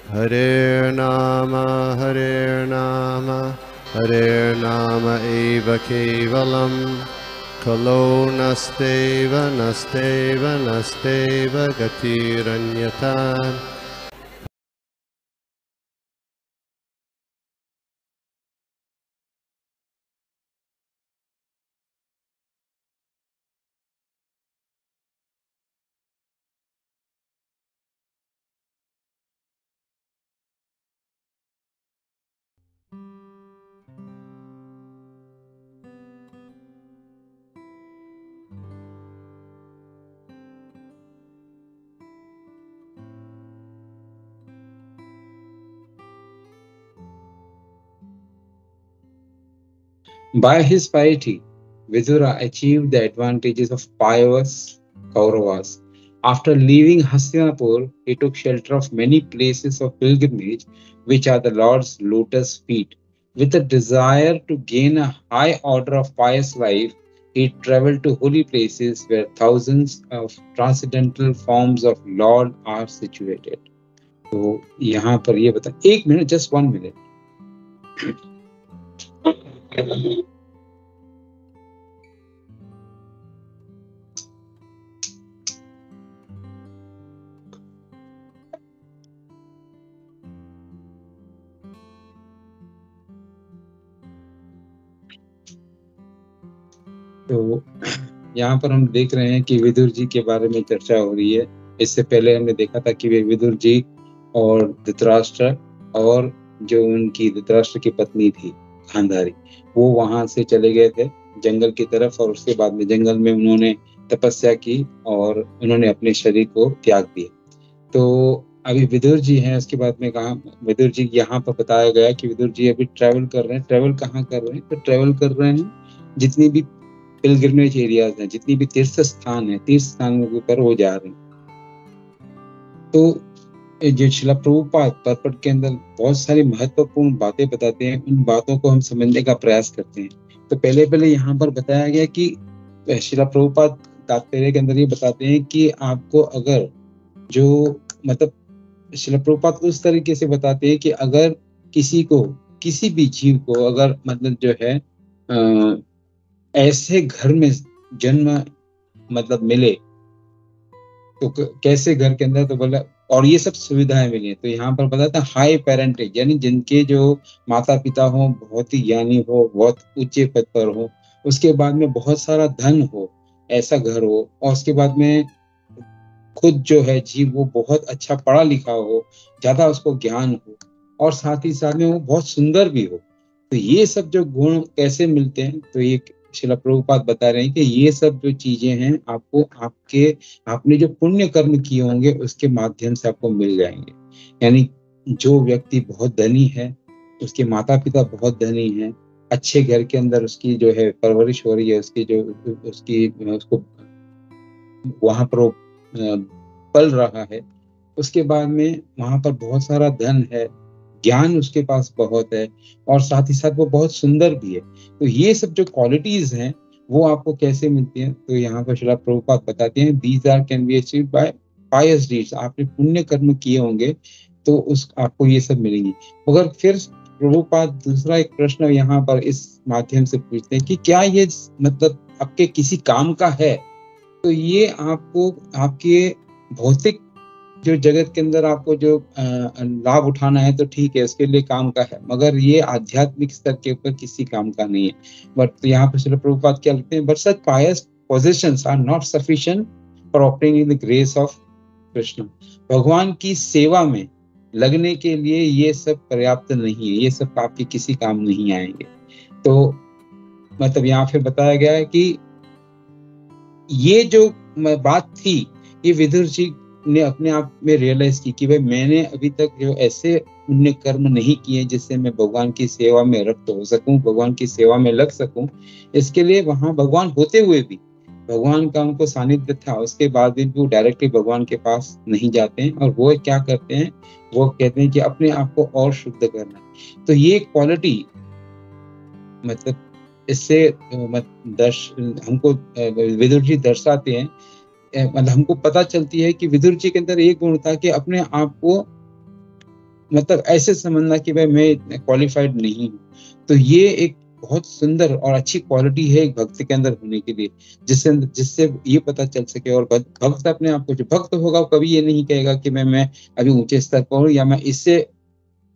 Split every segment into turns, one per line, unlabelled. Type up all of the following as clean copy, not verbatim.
Hare Nama Hare Nama Eva Kevalam Kalo Nasteva Nasteva Nasteva Gatiranyata.
By his piety, Vidura achieved the advantages of pious Kauravas. After leaving Hastinapur, he took shelter of many places of pilgrimage, which are the Lord's lotus feet. With a desire to gain a high order of pious life, he traveled to holy places where thousands of transcendental forms of Lord are situated. तो यहाँ पर ये बता, एक minute, just 1 minute. तो यहाँ पर हम देख रहे हैं कि विदुर जी के बारे में चर्चा हो रही है। इससे पहले हमने देखा था कि वे विदुर जी और धृतराष्ट्र और जो उनकी धृतराष्ट्र की पत्नी थी गांधारी, वो वहां से चले गए थे जंगल की तरफ, और उसके बाद में जंगल में उन्होंने तपस्या की और उन्होंने अपने शरीर को त्याग दिया। तो अभी विदुर जी हैं, उसके बाद में कहा विदुर जी, यहाँ पर बताया गया कि विदुर जी अभी ट्रैवल कर रहे हैं। ट्रैवल कहाँ कर रहे हैं? तो ट्रैवल कर रहे हैं जितनी भी पिलग्रिमेज एरियाज हैं, जितनी भी तीर्थ स्थान है, तीर्थ स्थानों के ऊपर वो जा रहे हैं। तो जो शिला प्रभुपाद पर्पट के अंदर बहुत सारी महत्वपूर्ण बातें बताते हैं, उन बातों को हम समझने का प्रयास करते हैं। तो पहले यहाँ पर बताया गया कि शिला प्रभुपाद तात्पर्य के अंदर ये बताते हैं कि आपको अगर जो मतलब शिला प्रभुपाद उस तरीके से बताते हैं कि अगर किसी को, किसी भी जीव को अगर मतलब जो है ऐसे घर में जन्म मतलब मिले तो कैसे घर के अंदर, तो बोला और ये सब सुविधाएं मिली हैं। तो यहाँ पर बताता है हाई पेरेंटेज, यानी जिनके जो माता पिता हो बहुत ही ज्ञानी हो, बहुत ऊंचे पद पर हो, उसके बाद में बहुत सारा धन हो, ऐसा घर हो, और उसके बाद में खुद जो है जीव वो बहुत अच्छा पढ़ा लिखा हो, ज्यादा उसको ज्ञान हो, और साथ ही साथ में वो बहुत सुंदर भी हो। तो ये सब जो गुण कैसे मिलते हैं, तो ये शिला प्रभुपाद बता रहे हैं कि ये सब जो चीजें हैं आपको आपने जो पुण्य कर्म किए होंगे उसके माध्यम से आपको मिल जाएंगे। यानी जो व्यक्ति बहुत धनी है, उसके माता पिता बहुत धनी हैं, अच्छे घर के अंदर उसकी जो है परवरिश हो रही है, उसको वहां पर पल रहा है, उसके बाद में वहां पर बहुत सारा धन है, ज्ञान उसके पास बहुत है, और साथ ही साथ वो बहुत सुंदर भी है। तो ये सब जो क्वालिटीज हैं वो आपको कैसे मिलती हैं, तो यहाँ पर शिला प्रभुपाद बताते हैं these are can be achieved by pious deeds. आपने पुण्य कर्म किए होंगे तो उस आपको ये सब मिलेंगी। मगर फिर प्रभुपाद दूसरा एक प्रश्न यहाँ पर इस माध्यम से पूछते हैं कि क्या ये मतलब आपके किसी काम का है? तो ये आपको आपके भौतिक जो जगत के अंदर आपको जो लाभ उठाना है तो ठीक है, इसके लिए काम का है, मगर ये आध्यात्मिक स्तर के ऊपर किसी काम का नहीं है। बट यहाँ पर श्रील प्रभुपाद क्या लिखते हैं, but such pious positions are not sufficient for obtaining the grace of Krishna. भगवान की सेवा में लगने के लिए ये सब पर्याप्त नहीं है, ये सब आपके किसी काम नहीं आएंगे। तो मतलब यहाँ फिर बताया गया है कि ये जो बात थी, ये विदुर जी ने अपने आप में रियलाइज की कि भाई मैंने अभी तक जो ऐसे पुण्य कर्म नहीं किए जिससे मैं भगवान की सेवा में रक्त हो सकूं, भगवान की सेवा में लग सकूं। इसके लिए वहां भगवान होते हुए भी, भगवान का उनको सानिध्य था, उसके बाद भी वो डायरेक्टली भगवान के पास नहीं जाते हैं, और वो क्या करते हैं, वो कहते हैं कि अपने आप को और शुद्ध करना है। तो ये क्वालिटी मतलब इससे हमको विदुर जी दर्शाते हैं, मतलब हमको पता चलती है कि विदुर जी के अंदर एक गुण था कि अपने आप को मतलब ऐसे समझना कि भाई मैं इतना क्वालिफाइड नहीं हूँ। तो ये एक बहुत सुंदर और अच्छी क्वालिटी है एक भक्त के अंदर होने के लिए, जिससे ये पता चल सके। और भक्त अपने आप को, जो भक्त होगा वो कभी ये नहीं कहेगा कि मैं अभी ऊंचे स्तर पर हूँ या मैं इससे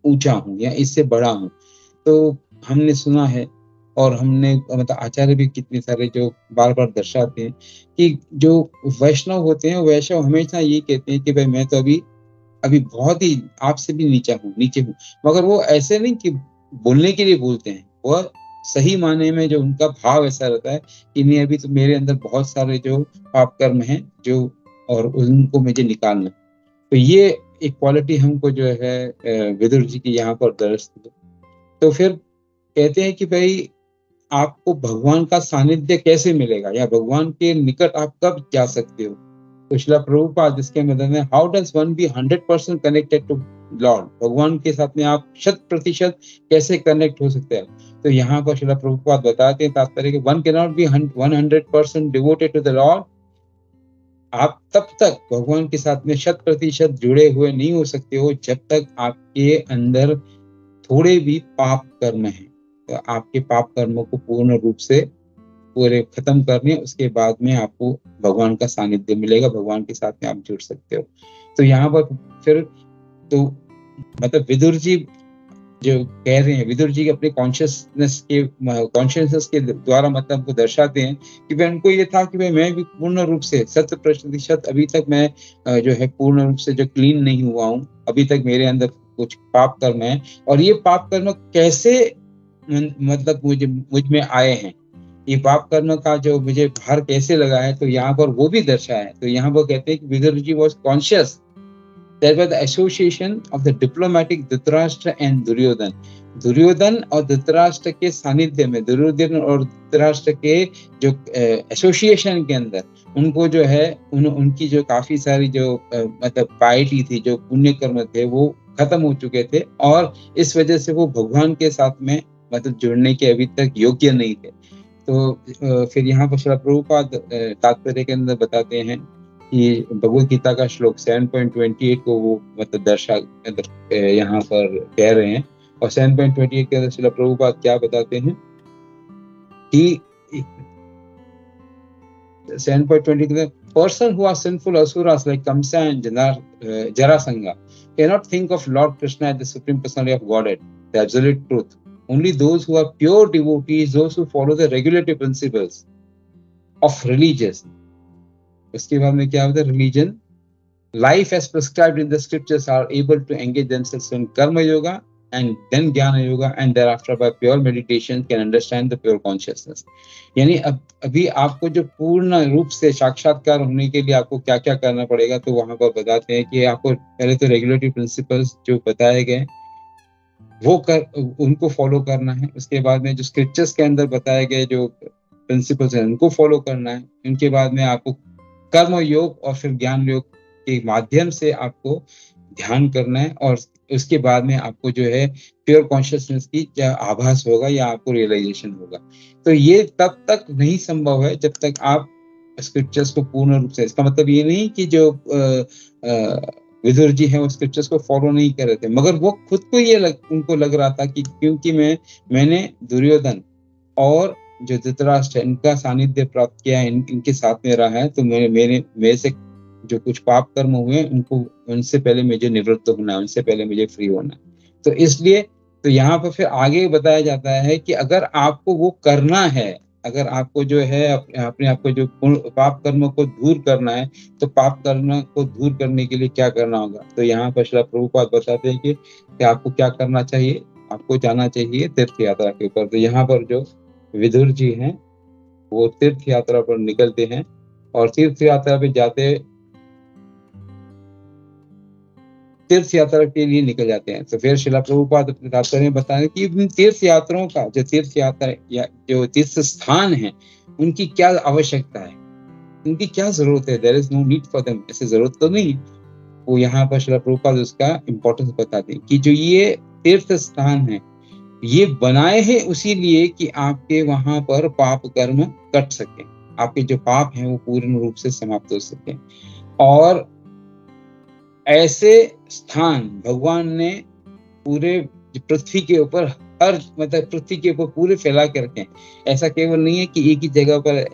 ऊंचा हूँ या इससे बड़ा हूँ। तो हमने सुना है और हमने मतलब आचार्य भी कितने सारे जो बार बार दर्शाते हैं कि जो वैष्णव होते हैं, वैष्णव हमेशा ये कहते हैं कि भाई मैं तो अभी बहुत ही आपसे भी नीचे हूँ। मगर वो ऐसे नहीं कि बोलने के लिए बोलते हैं, वह सही माने में जो उनका भाव ऐसा रहता है कि नहीं, अभी तो मेरे अंदर बहुत सारे जो पाप कर्म हैं जो, और उनको मुझे निकालना। तो ये एक क्वालिटी हमको जो है विदुर जी की यहाँ पर दर्शाती है। तो फिर कहते हैं कि भाई आपको भगवान का सानिध्य कैसे मिलेगा या भगवान के निकट आप कब जा सकते हो। तो श्रील प्रभुपाद इसके मदद में, how does one be 100% connected to lord, भगवान के साथ में आप 100% कैसे कनेक्ट हो सकते हैं। तो यहाँ पर श्रील प्रभुपाद बताते हैं तात्पर्य कि one can not be 100% devoted to the lord. आप तब तक भगवान के साथ में 100% जुड़े हुए नहीं हो सकते हो जब तक आपके अंदर थोड़े भी पाप कर्म हैं। तो आपके पाप कर्मों को पूर्ण रूप से पूरे खत्म करने, उसके बाद में आपको भगवान का सानिध्य मिलेगा, भगवान के साथ में आप जुड़ सकते हो। तो यहाँ पर फिर तो मतलब विदुर जी जो कह रहे हैं, विदुर जी अपने कॉन्शियसनेस के द्वारा मतलब हमको दर्शाते हैं कि भाई उनको ये था कि भाई मैं भी पूर्ण रूप से 100% अभी तक मैं जो है पूर्ण रूप से जो क्लीन नहीं हुआ हूँ, अभी तक मेरे अंदर कुछ पाप कर्म है। और ये पाप कर्म कैसे मतलब मुझ में आए हैं, ये पाप कर्म का जो मुझे भार कैसे लगा है, तो यहाँ पर वो भी दर्शाया है। तो यहाँ पर कहते हैं कि Vidur ji was conscious there was the association of the diplomatic Dhritarashtra and Duryodhan। Duryodhan और धृतराष्ट्र के सानिध्य में, दुर्योधन और धृतराष्ट्र के जो एसोसिएशन के अंदर उनको जो है उनकी जो काफी सारी जो मतलब पाइटी थी, जो पुण्य कर्म थे, वो खत्म हो चुके थे और इस वजह से वो भगवान के साथ में मतलब जुड़ने के अभी तक योग्य नहीं थे। तो फिर यहाँ पर श्रील प्रभुपाद तात्पर्य के अंदर बताते हैं कि भगवद गीता का श्लोक 7.28 को वो मतलब दर्शा यहाँ पर कह रहे हैं। और 7.28 के अंदर श्रील प्रभुपाद क्या बताते हैं कि 7.20 के अंदर, person who are sinful asuras like Kansa and Jarasandha cannot think of Lord Krishna as the supreme personality of Godhead, the absolute truth. Only those who are pure devotees, those who follow the regulative principles of religious, उसके बाद में क्या होता है, religion, life as prescribed in the scriptures are able to engage themselves in karma yoga and then jnana yoga and thereafter by pure meditation can understand the pure consciousness. यानी अभी आपको जो पूर्ण रूप से साक्षात्कार होने के लिए आपको क्या क्या करना पड़ेगा, तो वहां पर बताते हैं कि आपको पहले तो रेगुलेटरी प्रिंसिपल्स जो बताए गए वो उनको फॉलो करना है। उसके बाद में जो स्क्रिप्चर्स के अंदर बताए गए जो प्रिंसिपल्स हैं उनको फॉलो करना है। उनके बाद में आपको कर्म योग और फिर ज्ञान योग के माध्यम से आपको ध्यान करना है और उसके बाद में आपको जो है प्योर कॉन्शियसनेस की क्या आभास होगा या आपको रियलाइजेशन होगा। तो ये तब तक नहीं संभव है जब तक आप स्क्रिप्चर्स को पूर्ण रूप से, इसका मतलब ये नहीं कि जो विदुर जी हैं वो स्क्रिप्चर्स को फॉलो नहीं कर रहे थे, मगर वो खुद को ये उनको लग रहा था कि क्योंकि मैंने दुर्योधन और जो धृतराष्ट्र है इनका सानिध्य प्राप्त किया है, इनके साथ में रहा है, तो मेरे से जो कुछ पाप कर्म हुए उनसे पहले मुझे निवृत्त होना है, उनसे पहले मुझे फ्री होना है। तो इसलिए तो यहाँ पर फिर आगे बताया जाता है कि अगर आपको वो करना है, अगर आपको जो है अपने आप को जो पाप कर्म को दूर करना है, तो पाप कर्म को दूर करने के लिए क्या करना होगा। तो यहाँ पर श्रील प्रभुपाद बताते हैं कि आपको क्या करना चाहिए, आपको जाना चाहिए तीर्थ यात्रा के ऊपर। तो यहाँ पर जो विदुर जी हैं वो तीर्थ यात्रा पर निकलते हैं और तीर्थ यात्रा पे तीर्थ यात्रा के लिए निकल जाते हैं। तो फिर श्रील प्रभुपाद अपने तात्पर्य में बताएं कि इन तीर्थ यात्राओं का जो तीर्थ यात्रा या जो तीर्थ स्थान है उनकी क्या आवश्यकता है, उनकी क्या जरूरत है। There is no need for them, ऐसे जरूरत तो नहीं। वो यहाँ पर श्रील प्रभुपाद उसका इम्पोर्टेंस बताते हैं कि जो ये तीर्थ स्थान है ये बनाए हैं उसी लिए कि आपके वहां पर पाप कर्म कट सके, आपके जो पाप हैं वो पूर्ण रूप से समाप्त हो सके। और ऐसे स्थान भगवान ने पूरे पृथ्वी के ऊपर हर मतलब पृथ्वी के ऊपर पूरे फैला के रखें। ऐसा केवल नहीं है कि एक ही जगह पर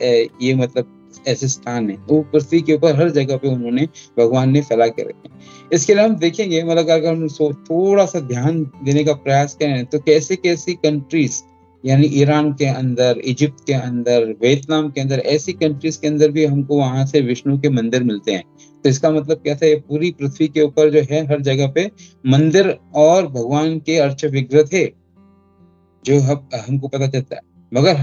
ये मतलब ऐसे स्थान है, वो पृथ्वी के ऊपर हर जगह पे उन्होंने भगवान ने फैला के रखे। इसके लिए हम देखेंगे मतलब अगर हम थोड़ा सा ध्यान देने का प्रयास करें तो कैसे कैसी कंट्रीज यानी ईरान के अंदर, इजिप्ट के अंदर, वियतनाम के अंदर, ऐसी कंट्रीज के अंदर भी हमको वहां से विष्णु के मंदिर मिलते हैं। तो इसका मतलब क्या था, ये पूरी पृथ्वी के ऊपर जो है हर जगह पे मंदिर और भगवान के अर्च विग्रह थे, जो हमको पता चलता है। मगर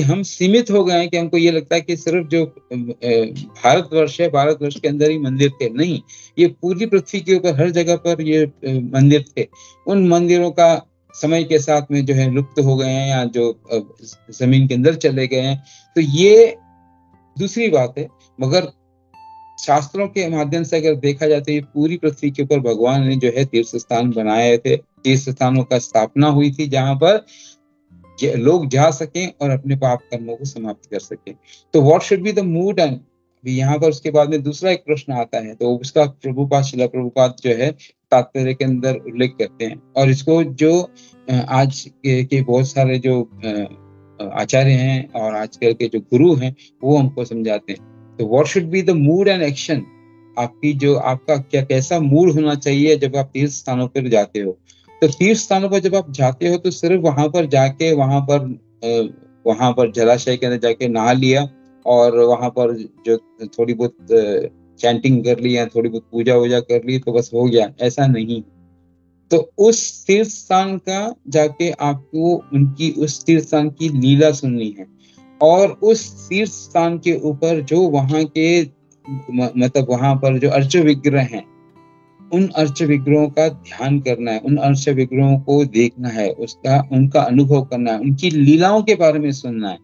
हम सीमित हो गए हैं कि हमको ये लगता है कि सिर्फ जो भारतवर्ष है, भारतवर्ष के अंदर ही मंदिर थे। नहीं, ये पूरी पृथ्वी के ऊपर हर जगह पर ये मंदिर थे। उन मंदिरों का समय के साथ में जो है लुप्त हो गए हैं या जो जमीन के अंदर चले गए हैं, तो ये दूसरी बात है। मगर शास्त्रों के माध्यम से अगर देखा जाए तो ये पूरी पृथ्वी के ऊपर भगवान ने जो है तीर्थ स्थान बनाए थे, तीर्थ स्थानों का स्थापना हुई थी जहां पर लोग जा सकें और अपने पाप कर्मों को समाप्त कर सकें। तो what should be the mood and यहाँ पर उसके बाद में दूसरा एक प्रश्न आता है, तो उसका प्रभुपाद शिला प्रभुपाद जो है तात्पर्य के अंदर उल्लेख करते हैं। और इसको जो आज के बहुत सारे जो आचार्य हैं और आजकल के जो गुरु हैं वो हमको समझाते हैं। तो what should be the mood and action, आपका क्या कैसा मूड होना चाहिए जब आप तीर्थ स्थानों पर जाते हो। तो तीर्थ स्थानों पर जब आप जाते हो तो सिर्फ वहां पर जाके वहां पर जलाशय के अंदर जाके नहा लिया और वहां पर जो थोड़ी बहुत चैंटिंग कर ली या थोड़ी बहुत पूजा वूजा कर ली तो बस हो गया, ऐसा नहीं। तो उस तीर्थ स्थान का जाके आपको उस तीर्थ स्थान की लीला सुननी है और उस तीर्थ स्थान के ऊपर जो वहां के मतलब वहां पर जो अर्च विग्रह हैं, उन अर्च विग्रहों का ध्यान करना है, उन अर्च विग्रहों को देखना है, उनका अनुभव करना है, उनकी लीलाओं के बारे में सुनना है।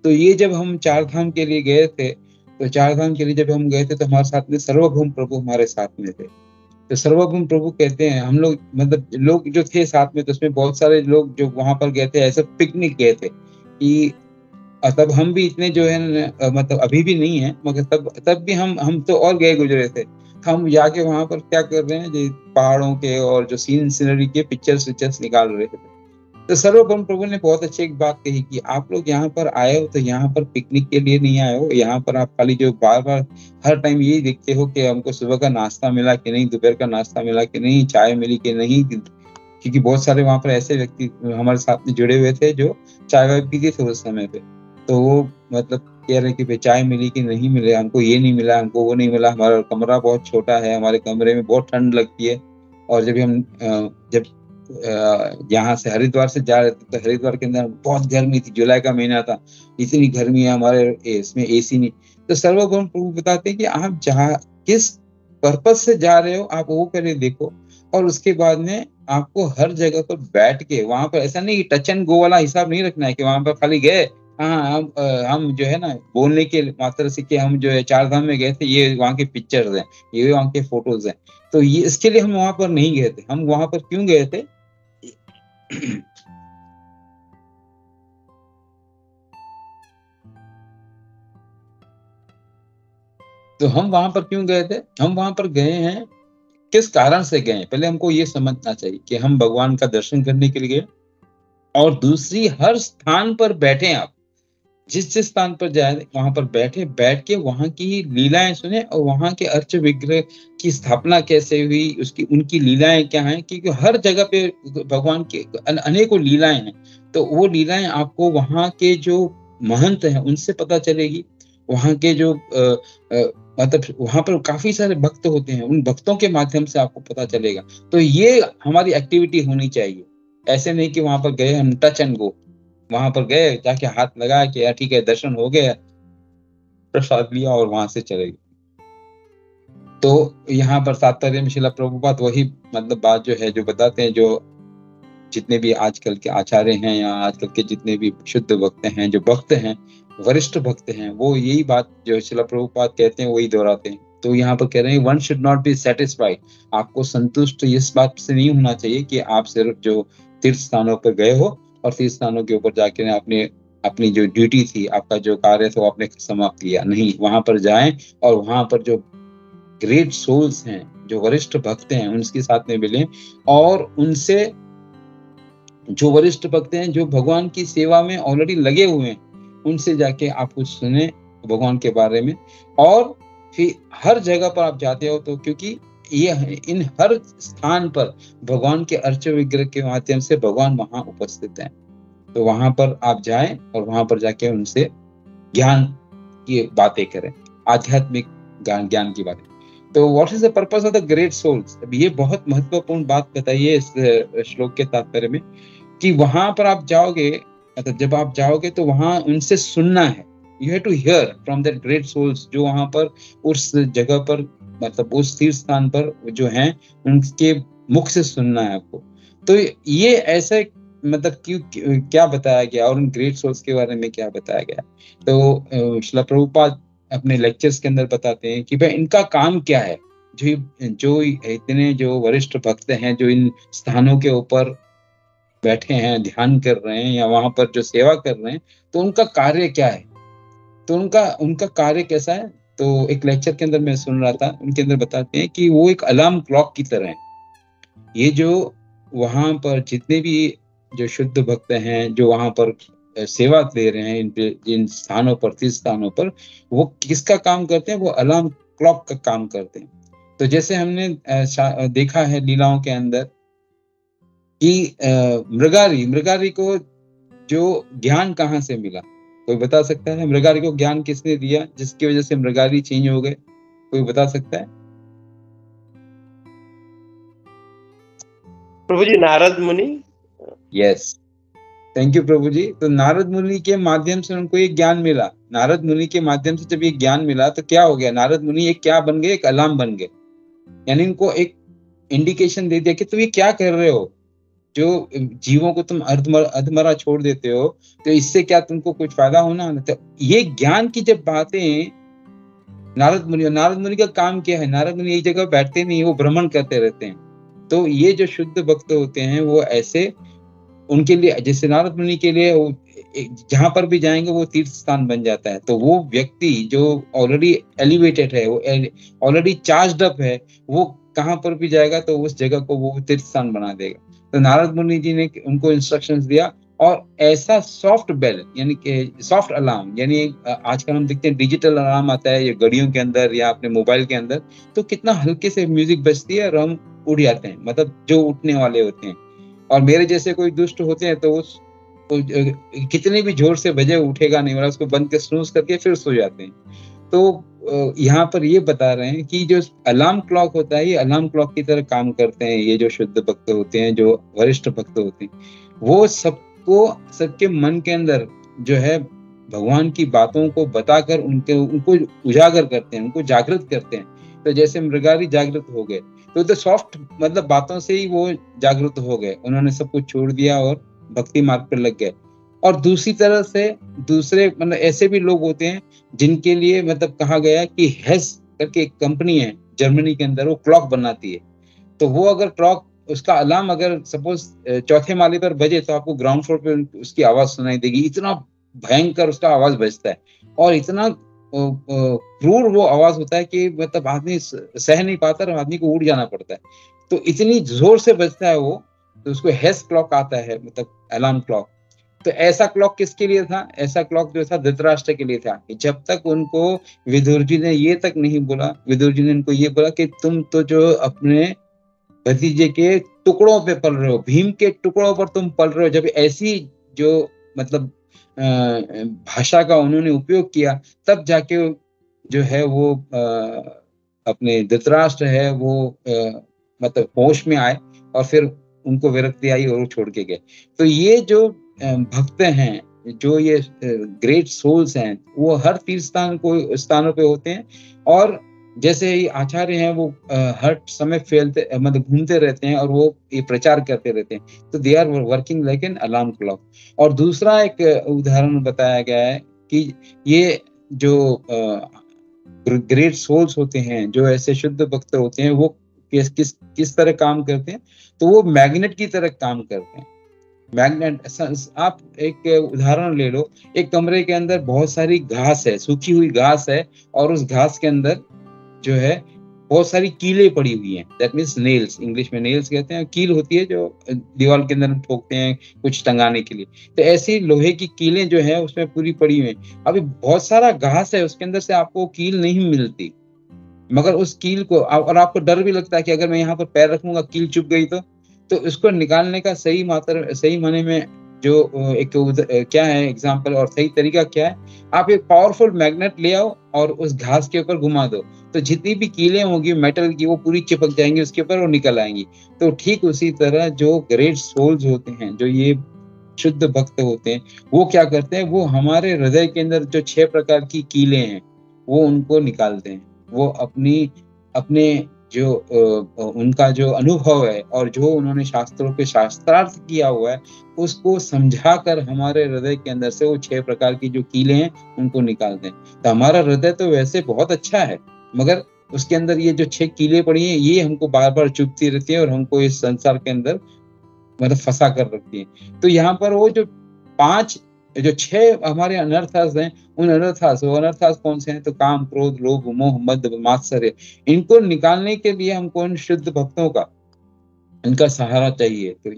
तो ये जब हम चार धाम के लिए गए थे, तो चार धाम के लिए जब हम गए थे तो हमारे साथ में सर्वभौम प्रभु हमारे साथ में थे। तो सर्वभौम प्रभु कहते हैं, हम लोग मतलब लोग जो थे साथ में, तो उसमें बहुत सारे लोग जो वहां पर गए थे ऐसे पिकनिक गए थे कि तब हम भी इतने जो है मतलब अभी भी नहीं है, मगर तब भी हम तो और गए गुजरे थे। हम जाके वहां पर क्या कर रहे हैं, जो पहाड़ों के और जो सीनरी के पिक्चर्स निकाल रहे थे। तो सर्वभौम प्रभु ने बहुत अच्छी एक बात कही कि आप लोग यहाँ पर आए हो तो यहाँ पर पिकनिक के लिए नहीं आए हो, यहाँ पर आप खाली जो बार बार हर टाइम यही देखते हो कि हमको सुबह का नाश्ता मिला कि नहीं, दोपहर का नाश्ता मिला कि नहीं, चाय मिली कि नहीं। क्योंकि बहुत सारे वहां पर ऐसे व्यक्ति हमारे साथ में जुड़े हुए थे जो चाय वाय पीते थे उस समय पे, तो वो मतलब कह रहे कि भाई चाय मिली कि नहीं मिले, हमको ये नहीं मिला, हमको वो नहीं मिला, हमारा कमरा बहुत छोटा है, हमारे कमरे में बहुत ठंड लगती है। और जब यहाँ से हरिद्वार से जा रहे थे तो हरिद्वार के अंदर बहुत गर्मी थी, जुलाई का महीना था, इतनी गर्मी है, हमारे इसमें एसी नहीं। तो सर्वभौम प्रभु बताते हैं कि आप जहाँ किस पर्पज से जा रहे हो आप वो पहले देखो, और उसके बाद में आपको हर जगह पर बैठ के वहां पर ऐसा नहीं टच एंड गो वाला हिसाब नहीं रखना है कि वहां पर खाली गए, हाँ हम जो है ना बोलने के मात्र से कि हम जो है चार धाम में गए थे, ये वहाँ के पिक्चर्स हैं, ये वहाँ के फोटोज हैं। तो ये इसके लिए हम वहां पर नहीं गए थे। हम वहां पर क्यों गए थे तो हम वहां पर क्यों गए थे, हम वहां पर गए हैं किस कारण से गए, पहले हमको ये समझना चाहिए कि हम भगवान का दर्शन करने के लिए गए। और दूसरी, हर स्थान पर बैठे आप जिस जिस स्थान पर जाए वहां पर बैठ के वहां की लीलाएं सुने और वहां के अर्च विग्रह की स्थापना कैसे हुई, उनकी लीलाएं क्या हैं, क्योंकि हर जगह पे भगवान के अनेकों लीलाएं हैं। तो वो लीलाएं आपको वहां के जो महंत हैं उनसे पता चलेगी, वहां के जो मतलब वहां पर काफी सारे भक्त होते हैं, उन भक्तों के माध्यम से आपको पता चलेगा। तो ये हमारी एक्टिविटी होनी चाहिए। ऐसे नहीं कि वहां पर गए हम टच एंड गो, वहां पर गए जाके हाथ लगा के यार ठीक है दर्शन हो गया, प्रसाद लिया और वहां से चले गए। तो यहाँ पर तात्पर्य में शिला प्रभुपाद वही मतलब बात जो है जो बताते हैं, जो जितने भी आजकल के आचार्य हैं या आजकल के जितने भी शुद्ध भक्त हैं, जो भक्त हैं, वरिष्ठ भक्त हैं, वो यही बात जो शिला प्रभुपाद कहते हैं वही दोहराते हैं। तो यहाँ पर कह रहे हैं one should not be satisfied, आपको संतुष्ट इस बात से नहीं होना चाहिए कि आप सिर्फ जो तीर्थ स्थानों पर गए हो और तीर्थ स्थानों के ऊपर जाके अपनी जो ड्यूटी थी, आपका जो कार्य था वो आपने समाप्त किया। नहीं, वहां पर जाएं और वहां पर जो ग्रेट सोल्स हैं, जो वरिष्ठ भक्त हैं उनके साथ में मिलें, और उनसे, जो वरिष्ठ भक्त हैं जो भगवान की सेवा में ऑलरेडी लगे हुए हैं, उनसे जाके आप कुछ सुने भगवान के बारे में। और फिर हर जगह पर आप जाते हो तो, क्योंकि ये इन हर स्थान पर भगवान के अर्च विग्रह के माध्यम से भगवान वहां उपस्थित हैं, तो वहां पर आप जाएं और वहां पर जाके उनसे ज्ञान की बातें करें, आध्यात्मिक ज्ञान की बातें। तो what is the purpose of the great souls? अब ये बहुत महत्वपूर्ण बात बताइए इस श्लोक के तात्पर्य में, कि वहां पर आप जाओगे, मतलब जब आप जाओगे तो वहां उनसे सुनना है। You have to hear from that great souls, जो वहां पर उस जगह पर, मतलब उस तीर्थ स्थान पर जो हैं, उनके मुख से सुनना है आपको। तो ये ऐसे, मतलब क्यों, क्या बताया गया और उन ग्रेट सोल्स के बारे में क्या बताया गया? तो श्रील प्रभुपाद अपने लेक्चर्स के अंदर बताते हैं कि भाई इनका काम क्या है, जो इतने जो वरिष्ठ भक्त हैं जो इन स्थानों के ऊपर बैठे हैं, ध्यान कर रहे हैं या वहां पर जो सेवा कर रहे हैं, तो उनका कार्य क्या है, तो उनका कार्य कैसा है। तो एक लेक्चर के अंदर मैं सुन रहा था, उनके अंदर बताते हैं कि वो एक अलार्म क्लॉक की तरह है। ये जो वहां पर जितने भी जो शुद्ध भक्त हैं जो वहां पर सेवा दे रहे हैं इन स्थानों पर, तीर्थ स्थानों पर, वो किसका काम करते हैं? वो अलार्म क्लॉक का काम करते हैं। तो जैसे हमने देखा है लीलाओं के अंदर कि मृगारी को जो ज्ञान कहाँ से मिला? कोई बता सकता है? मृगारी को ज्ञान किसने दिया जिसकी वजह से मृगारी चेंज हो गए? कोई बता सकता है?
प्रभु जी, नारद मुनि।
यस, थैंक यू प्रभु जी। तो नारद मुनि के माध्यम से उनको ये ज्ञान मिला। नारद मुनि के माध्यम से जब ये ज्ञान मिला तो क्या हो गया? नारद मुनि एक क्या बन गए? एक अलार्म बन गए। यानी इनको एक इंडिकेशन दे दिया कि तुम ये क्या कर रहे हो, जो जीवों को तुम अधमरा छोड़ देते हो, तो इससे क्या तुमको कुछ फायदा होना? तो ये ज्ञान की जब बातें नारद मुनि का काम क्या है? नारद मुनि एक जगह बैठते नहीं, वो भ्रमण करते रहते हैं। तो ये जो शुद्ध भक्त होते हैं वो ऐसे, उनके लिए, जैसे नारद मुनि के लिए जहां पर भी जाएंगे वो तीर्थ स्थान बन जाता है। तो वो व्यक्ति जो ऑलरेडी एलिवेटेड है, वो ऑलरेडी चार्ज्ड अप है, वो कहां पर भी जाएगा तो उस जगह को वो तीर्थ स्थान बना देगा। तो नारद मुनि जी ने उनको इंस्ट्रक्शंस दिया, और ऐसा सॉफ्ट बेल, यानी कि सॉफ्ट अलार्म, यानी आजकल हम देखते हैं डिजिटल अलार्म आता है, ये घड़ियों के अंदर या अपने मोबाइल के अंदर, तो कितना हल्के से म्यूजिक बजती है और हम उठ जाते हैं, मतलब जो उठने वाले होते हैं। और मेरे जैसे कोई दुष्ट होते हैं तो कितने भी जोर से बजे उठेगा नहीं, वाला उसको बंद कर स्नूज करके फिर सो जाते हैं। तो यहाँ पर ये बता रहे हैं कि जो अलार्म क्लॉक होता है, ये अलार्म क्लॉक की तरह काम करते हैं। ये जो शुद्ध भक्त होते हैं, जो वरिष्ठ भक्त होते हैं, वो सबके मन के अंदर जो है भगवान की बातों को बताकर उनको उजागर करते हैं, उनको जागृत करते हैं। तो जैसे मृगारी जागृत हो गए, तो सॉफ्ट, मतलब बातों से ही वो जागृत हो गए, उन्होंने सब कुछ छोड़ दिया और भक्ति मार्ग पर लग गए। और दूसरी तरह से दूसरे, मतलब ऐसे भी लोग होते हैं जिनके लिए, मतलब कहा गया कि हेस करके एक कंपनी है जर्मनी के अंदर, वो क्लॉक बनाती है। तो वो अगर क्लॉक, उसका अलार्म अगर सपोज चौथे माले पर बजे तो आपको ग्राउंड फ्लोर पे उसकी आवाज सुनाई देगी। इतना भयंकर उसका आवाज बजता है और इतना क्रूर वो आवाज होता है कि मतलब आदमी सह नहीं पाता और आदमी को उड़ जाना पड़ता है। तो इतनी जोर से बजता है वो, तो उसको हेस क्लॉक आता है, मतलब अलार्म क्लॉक। तो ऐसा क्लॉक किसके लिए था? ऐसा क्लॉक जो था धृतराष्ट्र के लिए था। जब तक उनको विदुर जी ने ये तक नहीं बोला, विदुर जी ने उनको ये बोला कि तुम तो जो अपने भतीजे के टुकड़ों पे पल रहे हो, भीम के टुकड़ों पर तुम पल रहे हो। जब ऐसी जो मतलब भाषा का उन्होंने उपयोग किया, तब जाके जो है वो अपने धृतराष्ट्र है वो मतलब होश में आए और फिर उनको विरक्ति आई और वो छोड़ के गए। तो ये जो भक्त हैं, जो ये ग्रेट सोल्स हैं, वो हर तीर्थ स्थानों पे होते हैं। और जैसे ही आचार्य हैं वो हर समय फैलते, मतलब घूमते रहते हैं और वो ये प्रचार करते रहते हैं। तो they are working like an alarm clock. और दूसरा एक उदाहरण बताया गया है कि ये जो ग्रेट सोल्स होते हैं, जो ऐसे शुद्ध भक्त होते हैं, वो किस तरह काम करते हैं? तो वो मैग्नेट की तरह काम करते हैं। मैग्नेट, आप एक उदाहरण ले लो, एक कमरे के अंदर बहुत सारी घास है, सूखी हुई घास है, और उस घास के अंदर जो है बहुत सारी कीलें पड़ी हुई हैं, दैट मीन्स नेल्स, इंग्लिश में नेल्स कहते हैं, कील होती है जो दीवार के अंदर हम ठोकते हैं कुछ टंगाने के लिए। तो ऐसी लोहे की कीलें जो है उसमें पूरी पड़ी हुई हैं। अभी बहुत सारा घास है उसके अंदर से आपको कील नहीं मिलती, मगर उस कील को और आपको डर भी लगता है कि अगर मैं यहाँ पर पैर रखूंगा कील चुभ गई तो इसको निकालने का सही माने में जो क्या है एग्जाम्पल और सही तरीका क्या है, आप एक पावरफुल मैग्नेट ले आओ और उस घास के ऊपर घुमा दो, तो जितनी भी कीलें होंगी मेटल की वो पूरी चिपक जाएंगी उसके ऊपर और निकल आएंगी। तो ठीक उसी तरह जो ग्रेट सोल्स होते हैं, जो ये शुद्ध भक्त होते हैं, वो क्या करते हैं, वो हमारे हृदय के अंदर जो 6 प्रकार की कीलें हैं वो उनको निकालते हैं। वो अपने जो उनका जो अनुभव है और जो उन्होंने शास्त्रों के शास्त्रार्थ किया हुआ है उसको समझाकर हमारे हृदय के अंदर से वो 6 प्रकार की जो कीलें हैं उनको निकालते हैं। तो हमारा हृदय तो वैसे बहुत अच्छा है, मगर उसके अंदर ये जो 6 कीलें पड़ी हैं ये हमको बार बार चुभती रहती है और हमको इस संसार के अंदर मतलब फंसा कर रखती है। तो यहाँ पर वो जो 5 जो 6 हमारे अनर्थास हैं, उन अनर्थास कौन से हैं, तो काम, क्रोध, लोभ, मोह, मद, मात्सर्य, इनको निकालने के लिए हमको इन शुद्ध भक्तों का इनका सहारा चाहिए। तो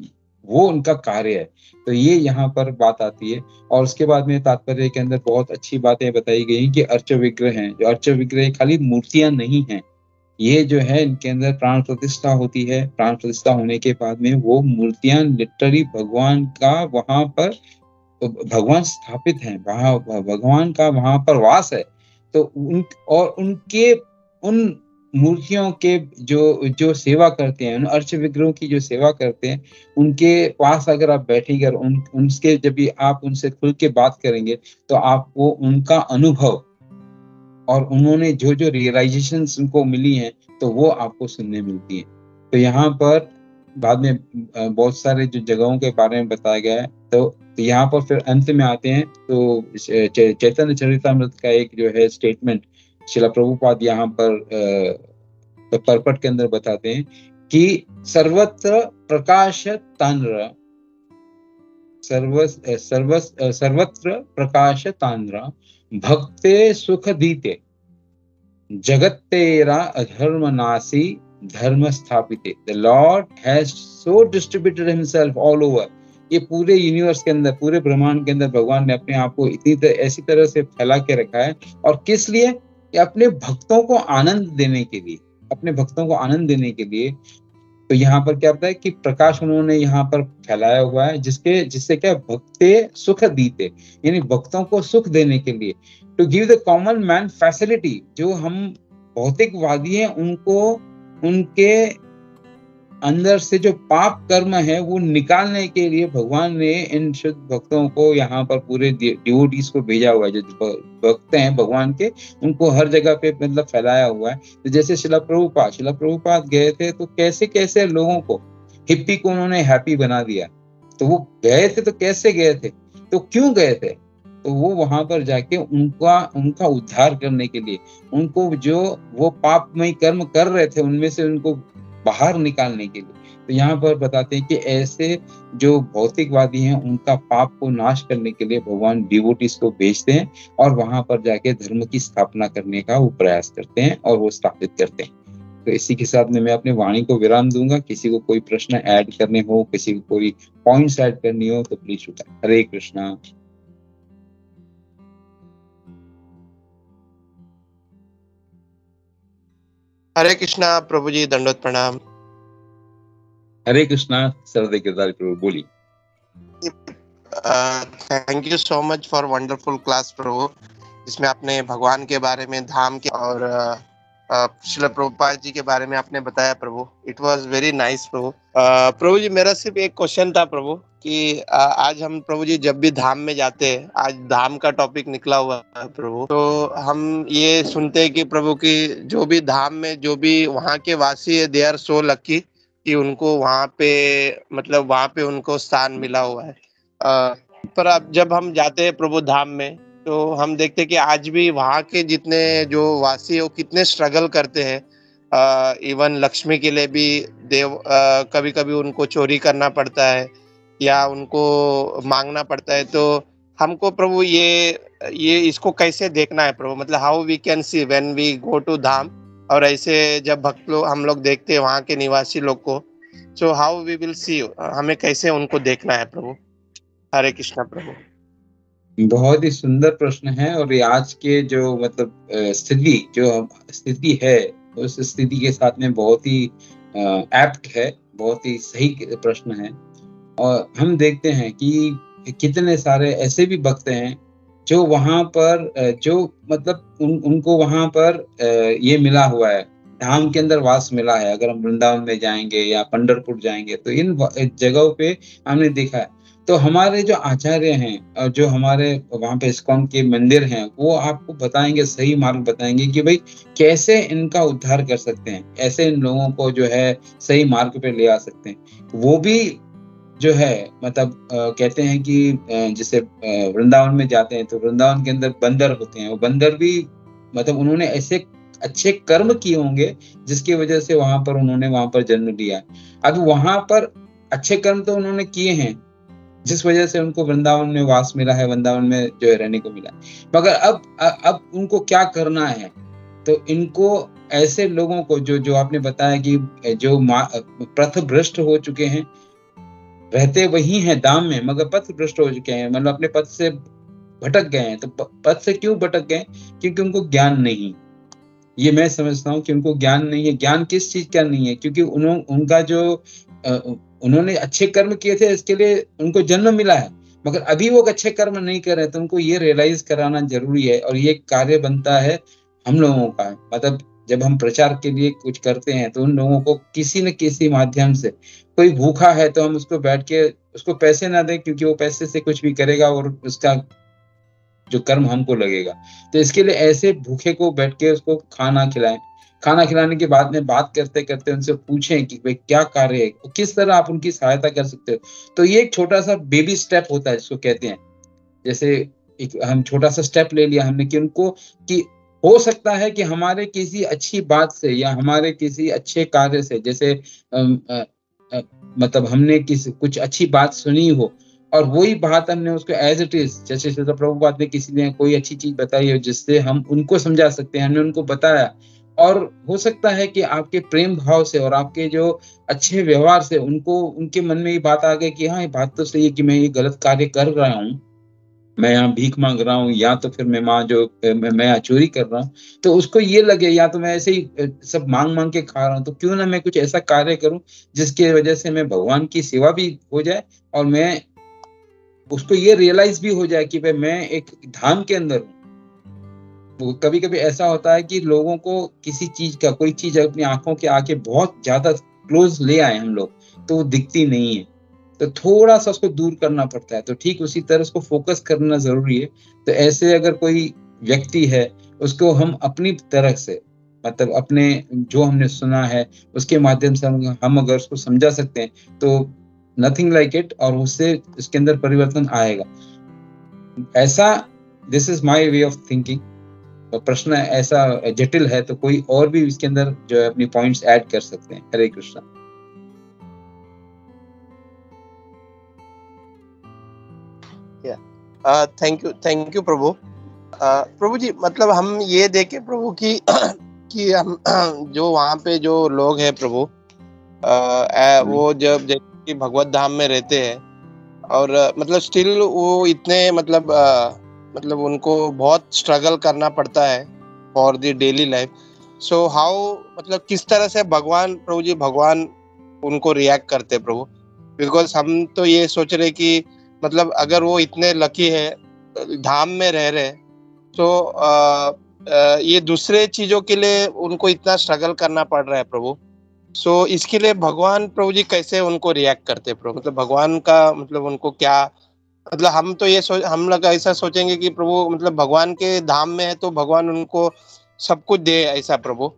वो उनका कार्य है। तो ये यहाँ पर बात आती है। और उसके बाद में तात्पर्य के अंदर बहुत अच्छी बातें बताई गई कि अर्च विग्रह हैं, जो अर्च विग्रह खाली मूर्तियां नहीं हैं, ये जो है इनके अंदर प्राण प्रतिष्ठा होती है। प्राण प्रतिष्ठा होने के बाद में वो मूर्तियां लिटरली भगवान का वहां पर भगवान स्थापित हैं, वहां भगवान का वहां पर वास है। तो उनके उन मूर्तियों के जो सेवा करते हैं, उन अर्च विग्रहों की जो सेवा करते हैं, उनके पास अगर आप बैठेंगे और उनके जब भी आप उनसे खुल के बात करेंगे तो आपको उनका अनुभव और उन्होंने जो रियलाइजेशंस उनको मिली हैं तो वो आपको सुनने मिलती है। तो यहाँ पर बाद में बहुत सारे जो जगहों के बारे में बताया गया है। तो यहाँ पर फिर अंत में आते हैं तो चैतन्य चरितामृत का एक जो है स्टेटमेंट श्रील प्रभुपाद यहाँ पर परपट के अंदर बताते हैं कि सर्वत्र प्रकाश तांद्र, सर्वत्र प्रकाश तांद्र, भक्ते सुख दीते, जगत तेरा अधर्म नासी, धर्म स्थापिते। The lord has so distributed himself all over. ये पूरे यूनिवर्स के अंदर, पूरे ब्रह्मांड के अंदर भगवान ने अपने आप को ऐसी तरह से फैला के रखा है। और किस लिए? कि अपने भक्तों को आनंद देने के लिए, अपने भक्तों को आनंद देने के लिए। तो यहाँ पर क्या होता है कि प्रकाश उन्होंने यहाँ पर फैलाया हुआ है, जिससे क्या, भक्ते सुख दीते, यानी भक्तों को सुख देने के लिए। To give the common man facility, जो हम भौतिकवादी हैं उनको उनके अंदर से जो पाप कर्म है वो निकालने के लिए भगवान ने इन शुद्ध भक्तों को यहाँ पर पूरे डिवोटीज को भेजा हुआ है। जो भक्त हैं भगवान के, उनको हर जगह पे मतलब फैलाया हुआ है। तो जैसे श्रील प्रभुपाद गए थे तो कैसे कैसे लोगों को, हिप्पी को उन्होंने हैप्पी बना दिया। तो वो गए थे तो कैसे गए थे, तो क्यों गए थे, तो वो वहां पर जाके उनका उद्धार करने के लिए, उनको जो वो पापमय कर्म कर रहे थे उनमें से उनको बाहर निकालने के लिए। तो यहाँ पर बताते हैं कि ऐसे जो भौतिकवादी हैं उनका पाप को नाश करने के लिए भगवान डिवोटीज को भेजते हैं और वहां पर जाके धर्म की स्थापना करने का वो प्रयास करते हैं और वो स्थापित करते हैं। तो इसी के साथ में मैं अपने वाणी को विराम दूंगा। किसी को कोई प्रश्न ऐड करने हो, किसी को कोई पॉइंट्स ऐड करनी हो तो प्लीज उठाएं। हरे कृष्णा।
हरे कृष्णा प्रभु जी, दंडोत प्रणाम।
हरे कृष्णा सरदे गिरधारी प्रभु, बोलिए।
Thank you so much for wonderful class प्रभु, जिसमें आपने भगवान के बारे में, धाम के और श्रील प्रभुपाद जी के बारे में आपने बताया प्रभु। इट वाज वेरी नाइस प्रभु। प्रभु जी, मेरा सिर्फ एक क्वेश्चन था प्रभु कि आज हम प्रभु जी जब भी धाम में जाते हैं, आज धाम का टॉपिक निकला हुआ है प्रभु, तो हम ये सुनते हैं कि प्रभु की जो भी धाम में जो भी वहाँ के वासी है, दे आर सो लकी कि उनको वहाँ पे मतलब वहाँ पे उनको स्थान मिला हुआ है। पर अब जब हम जाते हैं प्रभु धाम में तो हम देखते हैं कि आज भी वहाँ के जितने जो वासी है वो कितने स्ट्रगल करते हैं। इवन लक्ष्मी के लिए भी देव कभी कभी उनको चोरी करना पड़ता है या उनको मांगना पड़ता है। तो हमको प्रभु ये इसको कैसे देखना है प्रभु, मतलब how we can see when we go to dham, और ऐसे जब भक्त लोग हम लोग देखते हैं वहाँ के निवासी लोग को, so how we will see, हमें कैसे उनको देखना है प्रभु। हरे कृष्णा प्रभु।
बहुत ही सुंदर प्रश्न है, और ये आज के जो मतलब स्थिति है, उस स्थिति के साथ में बहुत ही एप्ट है, बहुत ही सही प्रश्न है। और हम देखते हैं कि कितने सारे ऐसे भी भक्त हैं जो वहां पर जो मतलब उनको वहां पर ये मिला हुआ है, धाम के अंदर वास मिला है। अगर हम वृंदावन में जाएंगे या पंढरपुर जाएंगे तो इन जगहों पे हमने देखा है। तो हमारे जो आचार्य हैं और जो हमारे वहां पे इस्कॉन के मंदिर हैं, वो आपको बताएंगे, सही मार्ग बताएंगे कि भाई कैसे इनका उद्धार कर सकते हैं, ऐसे इन लोगों को जो है सही मार्ग पे ले आ सकते हैं। वो भी जो है मतलब कहते हैं कि जैसे वृंदावन में जाते हैं तो वृंदावन के अंदर बंदर होते हैं, वो बंदर भी मतलब उन्होंने ऐसे अच्छे कर्म किए होंगे जिसकी वजह से वहां पर जन्म लिया। अब वहां पर अच्छे कर्म तो उन्होंने किए हैं जिस वजह से उनको वृंदावन में वास मिला है, वृंदावन में जो है रहने को मिला। मगर अब उनको क्या करना है? तो इनको ऐसे लोगों को जो आपने बताया कि जो पथभ्रष्ट हो चुके हैं, रहते वही हैं धाम में मगर पथ भ्रष्ट हो चुके हैं, मतलब अपने पथ से भटक गए हैं। तो पथ से क्यों भटक गए? क्योंकि उनको ज्ञान नहीं। ये मैं समझता हूँ कि उनको ज्ञान नहीं है। ज्ञान किस चीज का नहीं है? क्योंकि उनका जो उन्होंने अच्छे कर्म किए थे, इसके लिए उनको जन्म मिला है, मगर अभी वो अच्छे कर्म नहीं कर रहे। तो उनको ये रियलाइज कराना जरूरी है, और ये कार्य बनता है हम लोगों का। मतलब जब हम प्रचार के लिए कुछ करते हैं तो उन लोगों को किसी न किसी माध्यम से, कोई भूखा है तो हम उसको बैठ के उसको पैसे ना दें, क्योंकि वो पैसे से कुछ भी करेगा और उसका जो कर्म हमको लगेगा। तो इसके लिए ऐसे भूखे को बैठ के उसको खाना खिलाएं। खाना खिलाने के बाद में बात करते करते उनसे पूछें कि भाई क्या कार्य है, किस तरह आप उनकी सहायता कर सकते हो। तो ये एक छोटा सा बेबी स्टेप होता है जिसको कहते हैं। जैसे एक हम छोटा सा स्टेप ले लिया हमने कि उनको कि हो सकता है कि हमारे किसी अच्छी बात से या हमारे किसी अच्छे कार्य से, जैसे मतलब हमने कुछ अच्छी बात सुनी हो और वही बात हमने उसको एज इट इज, जैसे प्रभुपाद ने किसी ने कोई अच्छी चीज बताई हो जिससे हम उनको समझा सकते हैं, हमने उनको बताया। और हो सकता है कि आपके प्रेम भाव से और आपके जो अच्छे व्यवहार से उनको उनके मन में ये बात आ गई कि हाँ ये बात तो सही है कि मैं ये गलत कार्य कर रहा हूँ, मैं यहाँ भीख मांग रहा हूँ या तो फिर मैं मैं यहाँ चोरी कर रहा हूँ। तो उसको ये लगे या तो मैं ऐसे ही सब मांग मांग के खा रहा हूँ, तो क्यों ना मैं कुछ ऐसा कार्य करूँ जिसकी वजह से मैं भगवान की सेवा भी हो जाए और मैं उसको ये रियलाइज भी हो जाए कि भाई मैं एक धाम के अंदर हूँ। कभी कभी ऐसा होता है कि लोगों को किसी चीज का कोई चीज अपनी आंखों के आगे बहुत ज्यादा क्लोज ले आए हम लोग, तो वो दिखती नहीं है, तो थोड़ा सा उसको दूर करना पड़ता है। तो ठीक उसी तरह उसको फोकस करना जरूरी है। तो ऐसे अगर कोई व्यक्ति है उसको हम अपनी तरह से मतलब अपने जो हमने सुना है उसके माध्यम से हम अगर उसको समझा सकते हैं तो नथिंग लाइक इट, और उससे इसके अंदर परिवर्तन आएगा। ऐसा this is my way of thinking. तो प्रश्न ऐसा जटिल है तो कोई और भी इसके अंदर जो है अपनी पॉइंट्स ऐड कर सकते हैं। हरे कृष्णा।
थैंक यू प्रभु। प्रभु जी मतलब हम ये देखें प्रभु कि हम जो वहाँ पे जो लोग हैं प्रभु, वो जब जैसे भगवत धाम में रहते हैं और मतलब स्टिल वो इतने मतलब उनको बहुत स्ट्रगल करना पड़ता है for the daily life. So how मतलब किस तरह से प्रभु जी भगवान उनको रिएक्ट करते प्रभु? बिकॉज हम तो ये सोच रहे कि मतलब अगर वो इतने लकी है धाम में रह रहे, तो ये दूसरे चीजों के लिए उनको इतना स्ट्रगल करना पड़ रहा है प्रभु। सो इसके लिए भगवान प्रभु जी कैसे उनको रिएक्ट करते प्रभु? मतलब भगवान का मतलब उनको क्या, मतलब हम तो ये हम लोग ऐसा सोचेंगे कि प्रभु मतलब भगवान के धाम में है तो भगवान उनको सब कुछ दे ऐसा प्रभु।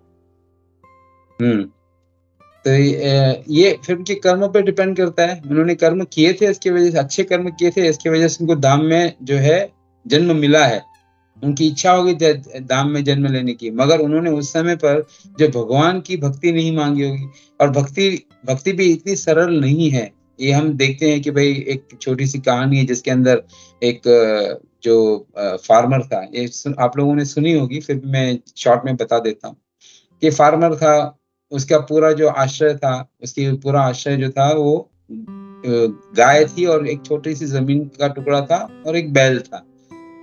तो ये फिर उनके कर्मों पे डिपेंड करता है। उन्होंने कर्म किए थे इसकी वजह से, अच्छे कर्म किए थे इसकी वजह से उनको धाम में जो है जन्म मिला है। उनकी इच्छा होगी धाम में जन्म लेने की, मगर उन्होंने उस समय पर जो भगवान की भक्ति नहीं मांगी होगी। और भक्ति भी इतनी सरल नहीं है। ये हम देखते हैं कि भाई एक छोटी सी कहानी है जिसके अंदर एक जो फार्मर था, ये आप लोगों ने सुनी होगी, फिर मैं शॉर्ट में बता देता हूँ। कि फार्मर था, उसका पूरा जो आश्रय था, उसकी पूरा आश्रय जो था वो गाय थी और एक छोटी सी जमीन का टुकड़ा था और एक बैल था।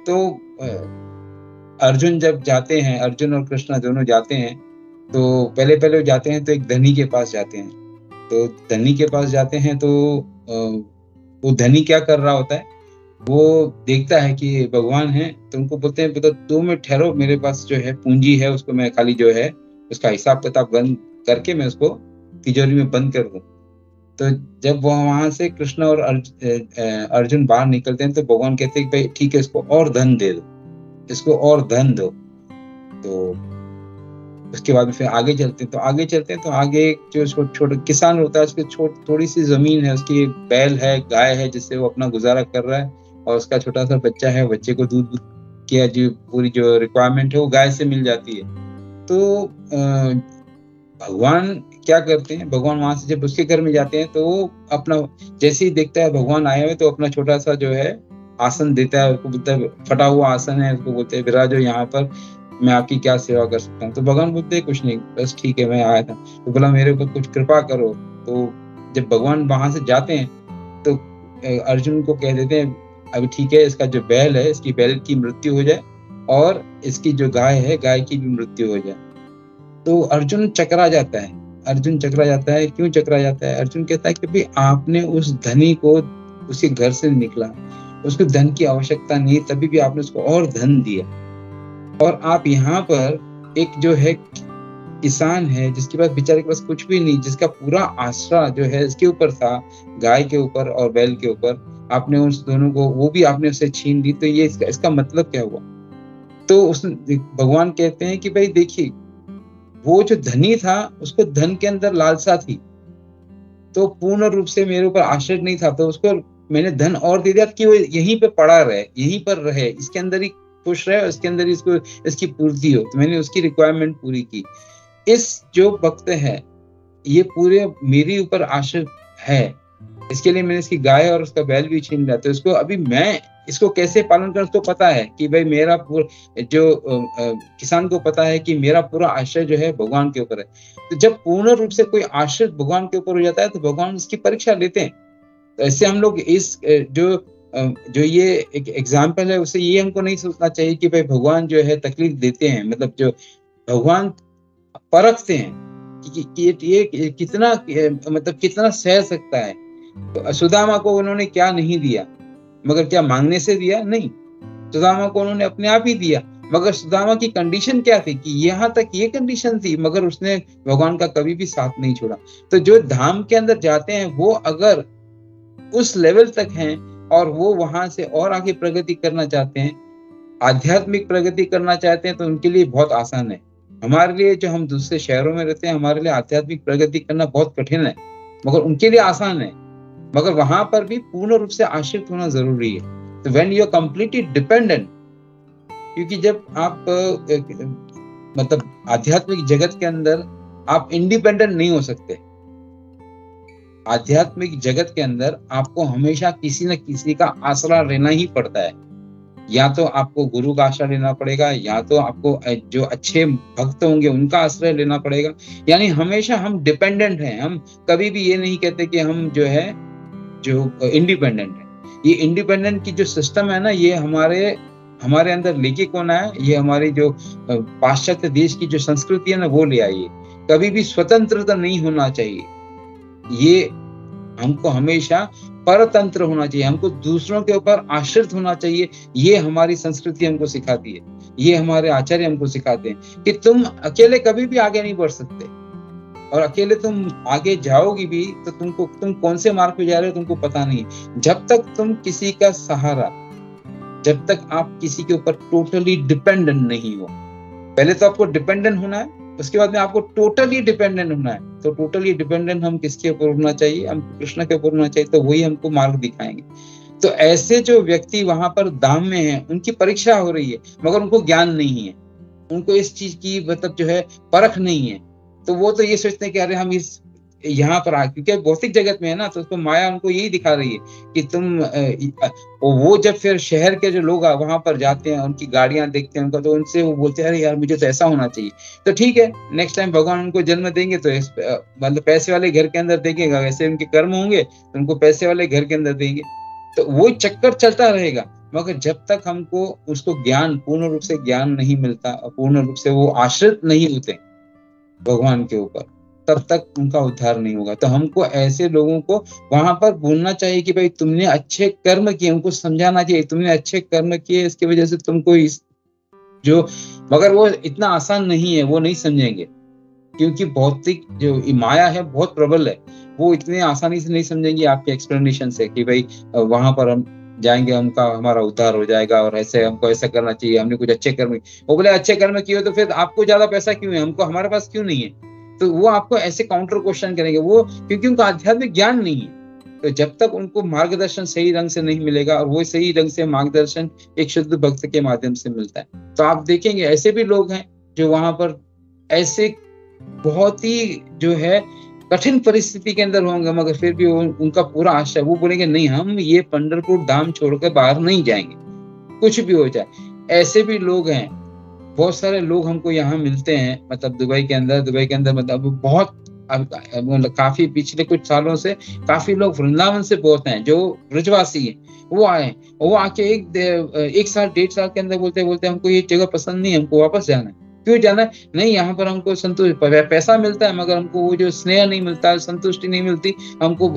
तो अर्जुन जब जाते हैं, अर्जुन और कृष्णा दोनों जाते हैं, तो पहले वो जाते हैं तो एक धनी के पास जाते हैं। तो धनी के पास जाते हैं तो वो धनी क्या कर रहा होता है, वो देखता है कि भगवान है, तो उनको बोलते हैं तो 2 मिनट ठहरो, मेरे पास जो है पूंजी है, उसको मैं खाली जो है उसका हिसाब किताब बंद करके मैं उसको तिजोरी में बंद कर दूं। तो जब वो वहां से कृष्ण और अर्जुन बाहर निकलते हैं तो भगवान कहते हैं भाई ठीक है, इसको और धन दे दो, इसको और धन दो। तो उसके बाद फिर आगे चलते हैं तो आगे जो छोटा किसान होता है, उसकी थोड़ी सी जमीन है, उसकी बैल है, गाय है, जिससे वो अपना गुजारा कर रहा है, और उसका छोटा सा बच्चा है, बच्चे को दूध की जो पूरी जो रिक्वायरमेंट है वो गाय से मिल जाती है। तो भगवान क्या करते हैं, भगवान वहां से जब उसके घर में जाते हैं तो वो अपना जैसे ही देखता है भगवान आए हुए तो अपना छोटा सा जो है आसन देता है, उसको बोलता है फटा हुआ आसन है, उसको बोलते हैं विराजो यहाँ पर, मैं आपकी क्या सेवा कर सकता हूँ। तो भगवान बोलते हैं कुछ नहीं, बस ठीक है मैं आया था। तो बोला मेरे ऊपर कुछ कृपा करो। तो जब भगवान वहां से जाते हैं तो अर्जुन को कह देते हैं अभी ठीक है, इसका जो बैल है, इसकी बैल की मृत्यु हो जाए और इसकी जो गाय है, गाय की भी मृत्यु हो जाए। तो अर्जुन चकरा जाता है। क्यों चकरा जाता है? अर्जुन कहता है कि भाई आपने उस धनी को उसके घर से निकला, उसको धन की आवश्यकता नहीं, तभी भी आपने उसको और धन दिया, और आप यहाँ पर एक जो है किसान है जिसके पास बेचारे के पास कुछ भी नहीं, जिसका पूरा आसरा जो है इसके ऊपर था, गाय के ऊपर और बैल के ऊपर, आपने उस दोनों को, वो भी आपने उससे छीन ली। तो ये इसका मतलब क्या हुआ? तो उस भगवान कहते हैं कि भाई देखिए, वो जो धनी था उसको धन के अंदर लालसा थी, तो पूर्ण रूप से मेरे ऊपर आश्रित नहीं था, तो उसको मैंने धन और दे दिया कि वो यहीं पे पड़ा रहे, यहीं पर रहे, इसके अंदर ही खुश रहे, इसके अंदर इसको इसकी पूर्ति हो। तो मैंने उसकी रिक्वायरमेंट पूरी की। इस जो भक्त है ये पूरे मेरे ऊपर आश्रित है, इसके लिए मैंने इसकी गाय और उसका बैल भी छीन लिया। तो इसको अभी मैं इसको कैसे पालन करूं? उसको पता है कि भाई मेरा किसान को पता है कि मेरा पूरा आश्रय जो है भगवान के ऊपर है। तो जब पूर्ण रूप से कोई आश्रित भगवान के ऊपर हो जाता है तो भगवान उसकी परीक्षा लेते हैं। तो ऐसे हम लोग इस जो ये एक एग्जाम्पल है, उसे ये हमको नहीं सोचना चाहिए कि भाई भगवान जो है तकलीफ देते हैं, मतलब जो भगवान परखते हैं कि ये कितना मतलब कितना सह सकता है। तो सुदामा को उन्होंने क्या नहीं दिया, मगर क्या मांगने से दिया? नहीं, सुदामा को उन्होंने अपने आप ही दिया। मगर सुदामा की कंडीशन क्या थी कि यहाँ तक ये कंडीशन थी, मगर उसने भगवान का कभी भी साथ नहीं छोड़ा। तो जो धाम के अंदर जाते हैं वो अगर उस लेवल तक हैं और वो वहां से और आगे प्रगति करना चाहते हैं, आध्यात्मिक प्रगति करना चाहते हैं, तो उनके लिए बहुत आसान है। हमारे लिए जो हम दूसरे शहरों में रहते हैं, हमारे लिए आध्यात्मिक प्रगति करना बहुत कठिन है, मगर उनके लिए आसान है। मगर वहां पर भी पूर्ण रूप से आश्रित होना जरूरी है। तो when you are completely dependent, क्योंकि जब आप मतलब आध्यात्मिक जगत के अंदर आप इंडिपेंडेंट नहीं हो सकते। आध्यात्मिक जगत के अंदर आपको हमेशा किसी न किसी का आसरा लेना ही पड़ता है। या तो आपको गुरु का आश्रय लेना पड़ेगा, या तो आपको जो अच्छे भक्त होंगे उनका आश्रय लेना पड़ेगा। यानी हमेशा हम डिपेंडेंट हैं। हम कभी भी ये नहीं कहते कि हम जो है जो इंडिपेंडेंट है। ये इंडिपेंडेंट की जो सिस्टम है ना, ये हमारे अंदर लेके कौन आया? ये हमारी जो पाश्चात्य देश की जो संस्कृति है ना, वो ले आई है। कभी भी स्वतंत्रता नहीं होना चाहिए। ये हमको हमेशा परतंत्र होना चाहिए, हमको दूसरों के ऊपर आश्रित होना चाहिए। ये हमारी संस्कृति हमको सिखाती है, ये हमारे आचार्य हमको सिखाते हैं कि तुम अकेले कभी भी आगे नहीं बढ़ सकते, और अकेले तुम आगे जाओगी भी तो तुम कौन से मार्ग पे जा रहे हो तुमको पता नहीं। जब तक तुम किसी का सहारा, जब तक आप किसी के ऊपर टोटली डिपेंडेंट नहीं हो, पहले तो आपको डिपेंडेंट होना है, उसके बाद में आपको टोटली डिपेंडेंट होना है। तो टोटली डिपेंडेंट हम किसके ऊपर होना चाहिए? हम कृष्ण के ऊपर होना चाहिए, तो वही हमको मार्ग दिखाएंगे। तो ऐसे जो व्यक्ति वहां पर धाम में हैं, उनकी परीक्षा हो रही है, मगर उनको ज्ञान नहीं है, उनको इस चीज की मतलब जो है परख नहीं है। तो वो तो ये सोचते हैं कि अरे हम इस यहाँ पर क्योंकि भौतिक जगत में है ना, तो उसको माया उनको यही दिखा रही है कि तुम वो जब फिर शहर के जो लोग वहां पर जाते हैं, उनकी गाड़ियां देखते हैं उनका, तो उनसे वो बोलते हैं अरे यार मुझे तो ऐसा होना चाहिए। तो ठीक है, नेक्स्ट टाइम भगवान उनको जन्म देंगे तो मतलब पैसे वाले घर के अंदर देंगे, वैसे उनके कर्म होंगे तो उनको पैसे वाले घर के अंदर देंगे। तो वो चक्कर चलता रहेगा, मगर जब तक हमको उसको ज्ञान, पूर्ण रूप से ज्ञान नहीं मिलता, पूर्ण रूप से वो आश्रित नहीं होते भगवान के ऊपर, तब तक उनका उद्धार नहीं होगा। तो हमको ऐसे लोगों को वहां पर बोलना चाहिए कि भाई तुमने अच्छे कर्म किए, उनको समझाना चाहिए तुमने अच्छे कर्म किए, इसकी वजह से तुमको जो, मगर वो इतना आसान नहीं है, वो नहीं समझेंगे, क्योंकि भौतिक जो माया है बहुत प्रबल है, वो इतने आसानी से नहीं समझेंगे आपके एक्सप्लेनेशन से कि भाई वहां पर हम जाएंगे, हमारा उद्धार हो जाएगा और ऐसे हमको ऐसा करना चाहिए, हमने कुछ अच्छे कर्म, वो बोले अच्छे कर्म किए तो फिर आपको ज्यादा पैसा क्यों है, हमको हमारे पास क्यों नहीं है। तो वो आपको ऐसे काउंटर क्वेश्चन करेंगे, वो क्योंकि उनका आध्यात्मिक ज्ञान नहीं है। तो जब तक उनको मार्गदर्शन सही ढंग से नहीं मिलेगा, और वो सही ढंग से मार्गदर्शन एक शुद्ध भक्त के माध्यम से मिलता है, तो आप देखेंगे ऐसे भी लोग हैं जो वहां पर ऐसे बहुत ही जो है कठिन परिस्थिति के अंदर होंगे, मगर फिर भी उनका पूरा आशा, वो बोलेंगे नहीं हम ये पंढरपुर धाम छोड़कर बाहर नहीं जाएंगे, कुछ भी हो जाए। ऐसे भी लोग हैं, बहुत सारे लोग हमको यहाँ मिलते हैं, मतलब दुबई के अंदर मतलब बहुत मतलब काफी पिछले कुछ सालों से काफी लोग वृंदावन से बहुत हैं जो ब्रजवासी हैं, वो आए, वो आके एक साल 1.5 साल के अंदर बोलते हमको ये जगह पसंद नहीं है, हमको वापस जाना है। क्यों जाना है? नहीं, यहाँ पर हमको संतुष्ट, पैसा मिलता है मगर हमको वो जो स्नेह नहीं मिलता, संतुष्टि नहीं मिलती, हमको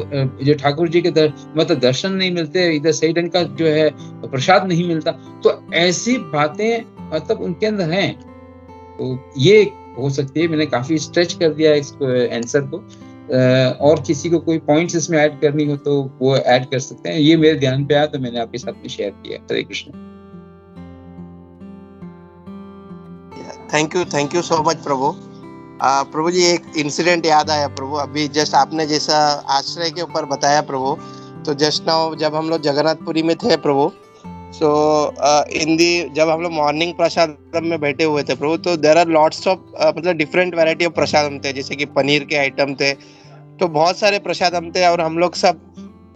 जो ठाकुर जी के मतलब दर्शन नहीं मिलते, इधर सही ढंग का जो है प्रसाद नहीं मिलता। तो ऐसी बातें मतलब उनके अंदर हैं। तो ये हो सकती है, मैंने काफी स्ट्रेच कर दिया इसको आंसर को, और किसी को कोई पॉइंट्स इसमें ऐड करनी हो तो वो ऐड कर सकते हैं। ये मेरे ध्यान पे आया तो मैंने आपके साथ में शेयर किया। Hare Krishna.
Thank you so much प्रभु। प्रभु जी एक इंसिडेंट याद आया प्रभु, अभी जस्ट आपने जैसा आश्रय के ऊपर बताया प्रभु, तो जस्ट नाउ जब हम लोग जगन्नाथपुरी में थे प्रभु, सो जब हम लोग मॉर्निंग प्रसादम में बैठे हुए थे प्रभु, तो देयर आर लॉट्स ऑफ मतलब डिफरेंट वैरायटी ऑफ प्रसादम थे, जैसे कि पनीर के आइटम थे, तो बहुत सारे प्रसादम थे और हम लोग सब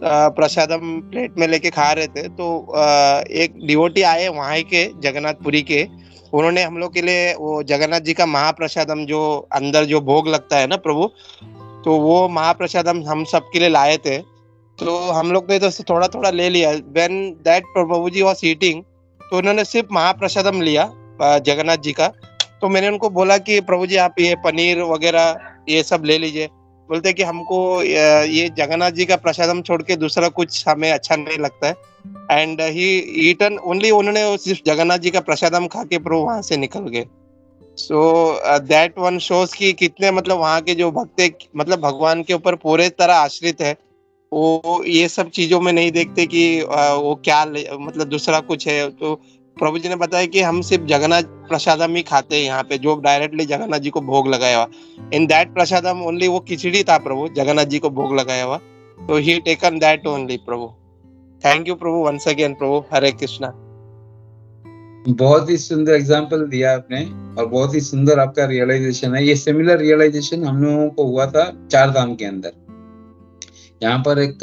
प्रसादम प्लेट में लेके खा रहे थे। तो एक डिवोटी आए वहाँ के जगन्नाथपुरी के, उन्होंने हम लोग के लिए वो जगन्नाथ जी का महाप्रसादम जो अंदर जो भोग लगता है ना प्रभु, तो वो महाप्रसादम हम सब के लिए लाए थे। तो हम लोग ने तो थोड़ा थोड़ा ले लिया। When that Prabhu ji was eating, तो उन्होंने सिर्फ महाप्रसादम लिया जगन्नाथ जी का। तो मैंने उनको बोला कि प्रभु जी आप ये पनीर वगैरह ये सब ले लीजिए। बोलते कि हमको ये जगन्नाथ जी का प्रसादम छोड़ के दूसरा कुछ हमें अच्छा नहीं लगता है। एंड ही ईटन ओनली, उन्होंने सिर्फ जगन्नाथ जी का प्रसादम खा के प्रभु वहां से निकल गए। सो दैट वन शोज कि कितने मतलब वहाँ के जो भक्त मतलब भगवान के ऊपर पूरे तरह आश्रित है, वो ये सब चीजों में नहीं देखते कि वो क्या मतलब दूसरा कुछ है। तो प्रभु जी ने बताया कि हम सिर्फ जगन्नाथ प्रसादम ही खाते हैं यहाँ पे, जो डायरेक्टली जगन्नाथ जी को भोग लगाया हुआ। इन दैट प्रसादम ओनली वो खिचड़ी था प्रभु, जगन्नाथ जी को भोग लगाया हुआ। तो ही टेकन दैट ओनली प्रभु। थैंक यू प्रभु वंस अगेन प्रभु। हरे कृष्णा।
बहुत ही सुंदर एग्जाम्पल दिया आपने और बहुत ही सुंदर आपका रियलाइजेशन है। ये सिमिलर रियलाइजेशन हम लोगों को हुआ था चार धाम के अंदर। यहाँ पर एक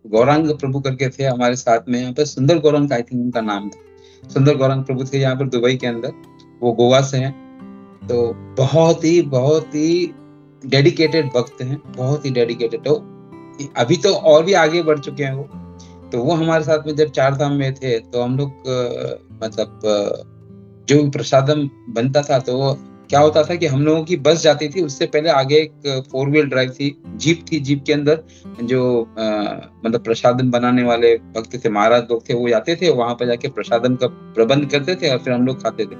गौरांग प्रभु करके थे हमारे साथ में, यहाँ पर सुंदर गौरांग आई थिंक उनका नाम था। सुंदर गौरांग प्रभु थे यहाँ पर दुबई के अंदर, वो गोवा से हैं। तो बहुत ही डेडिकेटेड भक्त हैं, बहुत ही डेडिकेटेड। तो अभी तो और भी आगे बढ़ चुके हैं वो। तो वो हमारे साथ में जब चार धाम में थे तो हम लोग मतलब जो प्रसादम बनता था तो क्या होता था कि हम लोगों की बस जाती थी, उससे पहले आगे एक 4 व्हील ड्राइव थी, जीप थी। जीप के अंदर जो मतलब प्रसादम बनाने वाले भक्त थे, महाराज लोग थे, वो जाते थे वहां पर जाके प्रसादम का प्रबंध करते थे और फिर हम लोग खाते थे।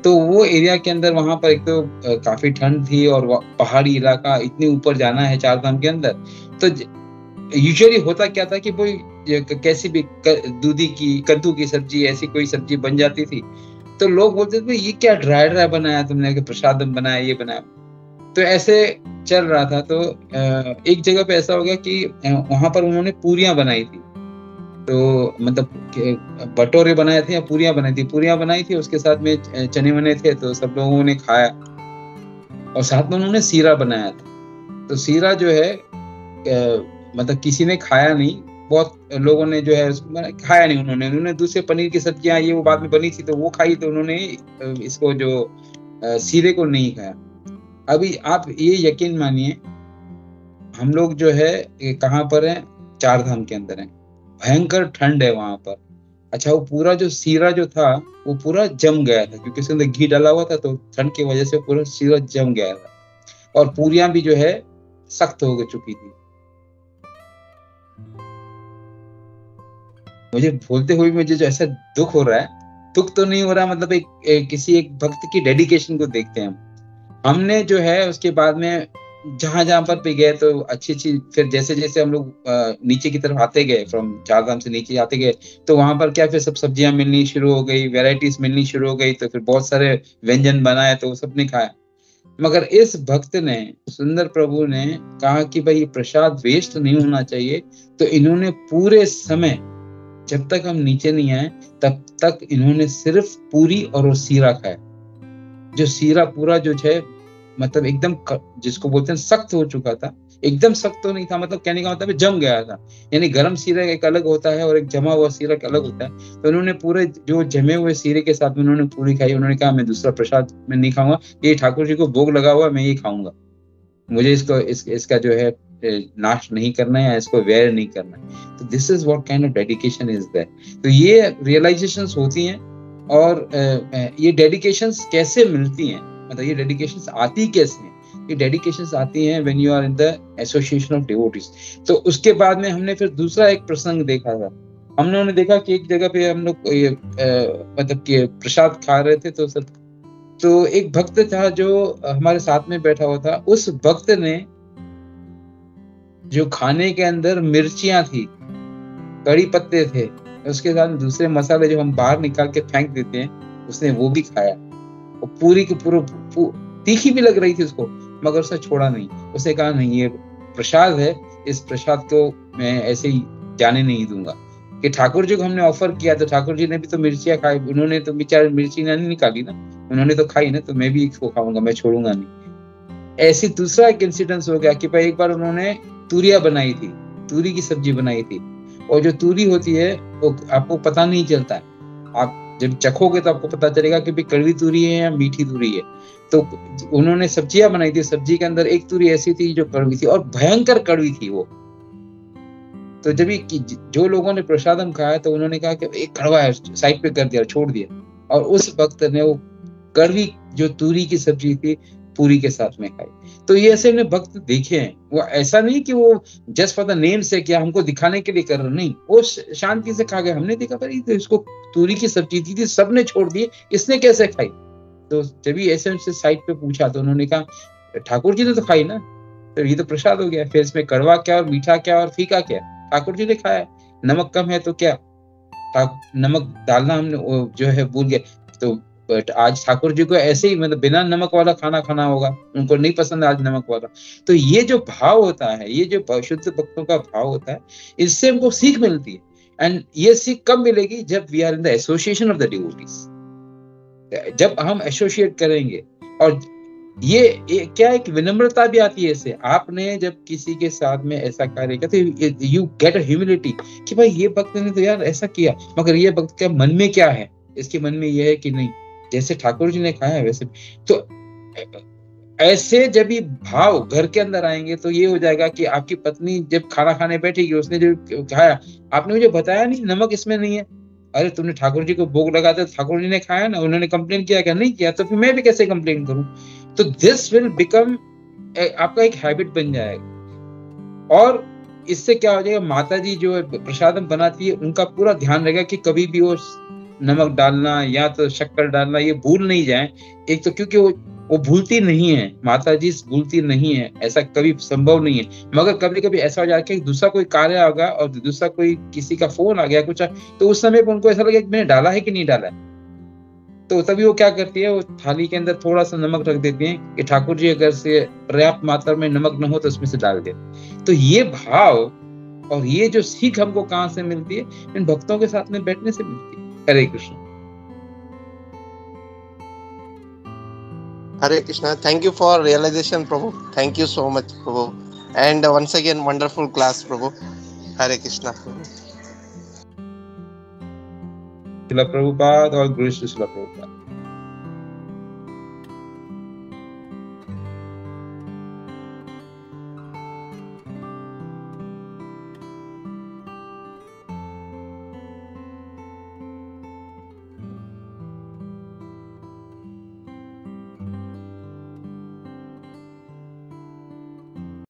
तो वो एरिया के अंदर वहां पर एक तो काफी ठंड थी और पहाड़ी इलाका, इतने ऊपर जाना है चार धाम के अंदर। तो यूजुअली होता क्या था कि कोई कैसी भी दूधी की, कद्दू की सब्जी, ऐसी कोई सब्जी बन जाती थी तो लोग बोलते थे ये क्या ड्राई बनाया तुमने, प्रसादम बनाया, ये बनाया। तो ऐसे चल रहा था। तो एक जगह पे ऐसा हो गया कि वहां पर उन्होंने पूरियां बनाई थी। तो मतलब भटोरे बनाए थे या पूरियां बनाई थी, उसके साथ में चने वने थे। तो सब लोगों ने खाया और साथ में उन्होंने सीरा बनाया था। तो सीरा जो है मतलब किसी ने खाया नहीं, बहुत लोगों ने जो है खाया नहीं, उन्होंने दूसरे पनीर की सब्जियां ये वो बाद में बनी थी तो वो खाई, तो उन्होंने इसको जो सीरे को नहीं खाया। अभी आप ये यकीन मानिए, हम लोग जो है कहाँ पर हैं, चार धाम के अंदर हैं, भयंकर ठंड है वहां पर। अच्छा, वो पूरा जो सीरा जो था वो पूरा जम गया था, क्योंकि उसके अंदर घी डाला हुआ था, तो ठंड की वजह से पूरा सीरा जम गया था, और पूरियां भी जो है सख्त हो चुकी थी। मुझे बोलते हुए मुझे जो ऐसा दुख हो रहा है, दुख तो नहीं हो रहा, मतलब किसी एक भक्त की डेडिकेशन को देखते हैं हमने जो है उसके बाद में जहां पर पे गए तो अच्छी फिर जैसे जैसे हम लोग नीचे की तरफ आते गए, फ्रॉम चारधाम से नीचे आते गए, तो वहां पर क्या फिर सब सब्जियां मिलनी शुरू हो गई, वेराइटीज मिलनी शुरू हो गई, तो फिर बहुत सारे व्यंजन बनाए तो वो सबने खाया। मगर इस भक्त ने, सुंदर प्रभु ने कहा कि भाई प्रसाद वेस्ट नहीं होना चाहिए, तो इन्होंने पूरे समय जब तक हम नीचे नहीं आए तब तक इन्होंने सिर्फ पूरी और वो सीरा खाया। जो सीरा पूरा जो है मतलब एकदम जिसको बोलते हैं सख्त हो चुका था, एकदम सख्त तो नहीं था, मतलब कहने का मतलब जम गया था। यानी गरम सीरा एक अलग होता है और एक जमा हुआ सीरा एक अलग होता है। तो उन्होंने पूरे जो जमे हुए सीरे के साथ में उन्होंने पूरी खाई। उन्होंने कहा मैं दूसरा प्रसाद में नहीं खाऊंगा, ये ठाकुर जी को भोग लगा हुआ मैं ये खाऊंगा, मुझे इसका जो है नाश नहीं करना है या इसको व्यय नहीं करना है। तो this is what kind of dedication is there. तो ये रियलाइजेशंस होती हैं, और ये डेडिकेशंस कैसे मिलती हैं, मतलब ये डेडिकेशंस आती कैसे हैं? ये डेडिकेशंस आती हैं when you are in the association of devotees. तो उसके बाद में हमने फिर दूसरा एक प्रसंग देखा था। हमने देखा कि एक जगह पे हम लोग मतलब कि प्रसाद खा रहे थे, तो एक भक्त था जो हमारे साथ में बैठा हुआ था। उस भक्त ने जो खाने के अंदर मिर्चियां थी, कड़ी पत्ते थे, उसके साथ दूसरे मसाले जो हम बाहर निकाल के फेंक देते हैं, उसने वो भी खाया। और पूरी की तीखी भी लग रही थी उसको, मगर उसने छोड़ा नहीं। उसने कहा नहीं, ये प्रसाद है, इस प्रसाद को मैं ऐसे ही जाने नहीं दूंगा। कि ठाकुर जी को हमने ऑफर किया तो ठाकुर जी ने भी तो मिर्चियां खाई, उन्होंने तो बेचारे मिर्ची नहीं निकाली ना, उन्होंने तो खाई ना, तो मैं भी इसको खाऊंगा, मैं छोड़ूंगा नहीं। ऐसी दूसरा एक इंसिडेंस हो गया कि भाई एक बार उन्होंने तूरिया बनाई थी, तूरी की सब्जी बनाई थी, और जो तूरी होती है वो आपको पता नहीं चलता है, आप जब चखोगे तो आपको पता चलेगा कि भाई कड़वी तूरी है या मीठी तूरी है। तो उन्होंने सब्जियां बनाई थी, सब्जी के अंदर एक तूरी ऐसी थी जो कड़वी थी, और भयंकर कड़वी थी वो। तो जब जो लोगों ने प्रसादम खाया तो उन्होंने कहा कि एक कड़वा है, साइड पे कर दिया, छोड़ दिया। और उस वक्त ने वो कड़वी जो तूरी की सब्जी थी पूरी के साथ में खाई। तो ये ऐसे ने भक्त देखे हैं। वो ऐसा नहीं कि वो जस्ट फॉर द नेम से क्या हमको दिखाने के लिए कर रहे, नहीं, वो शांति से खा गए। हमने देखा भाई तो इसको तूरी की सब्जी थी, सबने छोड़ दी, इसने कैसे खाई? तो जब भी ऐसे उनसे साइड पे पूछा तो उन्होंने कहा ठाकुर जी ने तो खाई ना, तो ये तो प्रसाद हो गया, फिर इसमें कड़वा क्या और मीठा क्या और फीका क्या? ठाकुर जी ने खाया। नमक कम है तो क्या, नमक डालना हमने जो है भूल गए, तो बट आज ठाकुर जी को ऐसे ही मतलब बिना नमक वाला खाना खाना होगा, उनको नहीं पसंद आज नमक वाला। तो ये जो भाव होता है, ये जो शुद्ध भक्तों का भाव होता है, इससे हमको सीख मिलती है। एंड ये सीख कब मिलेगी? जब we are in the association of the devotees, जब हम एसोसिएट करेंगे। और ये क्या एक विनम्रता भी आती है इससे। आपने जब किसी के साथ में ऐसा कार्य किया तो यू गेट अ ह्यूमिलिटी कि भाई ये भक्त ने तो यार ऐसा किया, मगर ये भक्त के मन में क्या है, इसके मन में यह है कि नहीं जैसे ठाकुर जी ने खाया है वैसे। तो ऐसे जब ये भाव घर के अंदर आएंगे तो ये हो जाएगा कि आपकी पत्नी जब खाना खाने बैठेगी, उसने जो खाया, आपने मुझे बताया नहीं नमक इसमें नहीं है, अरे तुमने ठाकुर जी को भोग लगा दिया, ठाकुर जी ने खाया ना, उन्होंने कंप्लेन किया क्या? नहीं किया, तो फिर मैं भी कैसे कंप्लेन करूं? तो दिस विल बिकम आपका एक हैबिट बन जाएगा। और इससे क्या हो जाएगा, माता जी जो प्रसादम बनाती है उनका पूरा ध्यान रहेगा कि कभी भी वो नमक डालना या तो शक्कर डालना ये भूल नहीं जाए। एक तो क्योंकि वो भूलती नहीं है, माता जी भूलती नहीं है, ऐसा कभी संभव नहीं है। मगर कभी कभी ऐसा हो जाता है कि दूसरा कोई कार्य होगा और दूसरा कोई किसी का फोन आ गया कुछ, तो उस समय पर उनको ऐसा लगे कि मैंने डाला है कि नहीं डाला है। तो तभी वो क्या करती है, वो थाली के अंदर थोड़ा सा नमक रख देती है कि ठाकुर जी अगर से पर्याप्त मात्रा में नमक न हो तो उसमें से डाल दे। तो ये भाव और ये जो सीख हमको कहाँ से मिलती है? इन भक्तों के साथ में बैठने से मिलती है। हरे Krishna.
Hare Krishna. Thank you for realization, Prabhu. Thank you so much, Prabhu. And once again, wonderful class, Prabhu. Hare Krishna, Prabhu.
Srila Prabhupada or Guru Srila Prabhupada.